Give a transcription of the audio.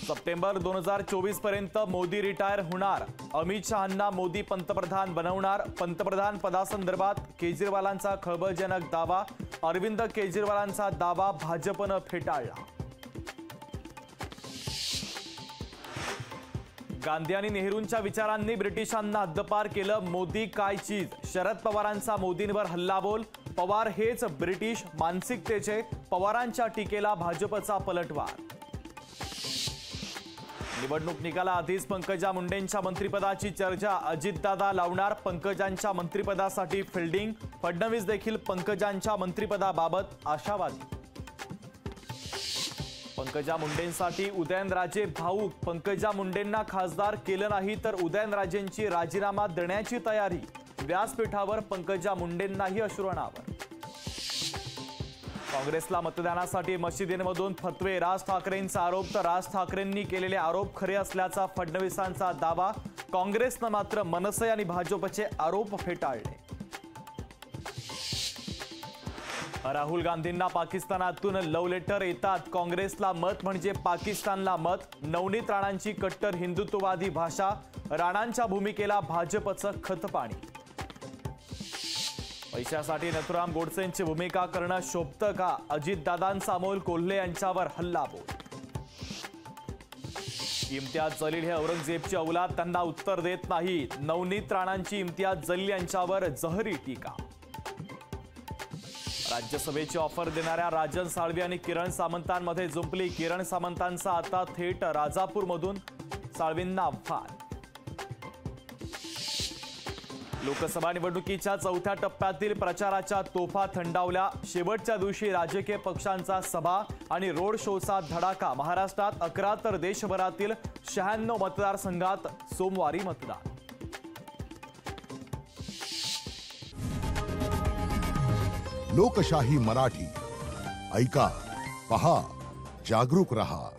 September 2024 पर्यंत Modi retire होणार। अमित शहांना मोदी पंतप्रधान बनवणार। पंतप्रधान पदासंदर्भात केजरीवालांचा खळबळजनक दावा। अरविंद केजरीवालांचा दावा भाजपनं फेटाळला। गांधी आणि नेहरूंच्या विचारांनी ब्रिटिशांना हद्दपार केलं। मोदी काय चीज। शरद पवारांचा मोदींवर हल्लाबोल। पवार हेच ब्रिटिश मानसिकतेचे। पवारांच्या टीकेला भाजपचा पलटवार। निवडणूक निकालाआधीच पंकजा मुंडेंच्या मंत्रिपदाची चर्चा। अजितदादा लावणार पंकजांच्या मंत्रिपदासाठी फिल्डिंग। फडणवीस देखील पंकजांच्या मंत्रिपदाबाबत आशावादी। पंकजा मुंडेंसाठी उदयनराजे भाऊक। पंकजा मुंडेंना खासदार केलं नाही तर उदयनराजेंची राजीनामा देण्याची तयारी। व्यासपीठावर पंकजा मुंडेंनाही अश्रुअनावर। काँग्रेसला मतदानासाठी मशिदींमधून फतवे। राज ठाकरेंचा आरोप तर राज ठाकरेंनी केलेले आरोप खरे असल्याचा फडणवीसांचा दावा। काँग्रेसनं मात्र मनसे आणि भाजपचे आरोप फेटाळले। राहुल गांधींना पाकिस्तानातून लव्ह लेटर येतात। काँग्रेसला मत म्हणजे पाकिस्तानला मत। नवनीत राणांची कट्टर हिंदुत्ववादी भाषा। राणांच्या भूमिकेला भाजपचं खतपाणी। पैशासाठी नथुराम गोडसेंची भूमिका करणं शोभतं का। अजितदादांचा अमोल कोल्हे यांच्यावर हल्लाबोल। इम्तियाज जलील हे औरंगजेबची औलाद, त्यांना उत्तर देत नाही। नवनीत राणांची इम्तियाज जलील यांच्यावर जहरी टीका। राज्यसभेची ऑफर देणाऱ्या राजन साळवी आणि किरण सामंतांमध्ये जुंपली। किरण सामंतांचा आता थेट राजापूरमधून साळवींना आव्हान। लोकसभा निवडणुकीच्या चौथ्या टप्प्यातील प्रचाराच्या तोफा थंडावल्या। शेवटच्या दिवशी राजकीय पक्षांचा सभा आणि रोड शोचा धडाका। महाराष्ट्रात 11 तर देशभरातील 96 मतदारसंघात सोमवारी मतदान। लोकशाही मराठी ऐका, पहा, जागरूक रहा।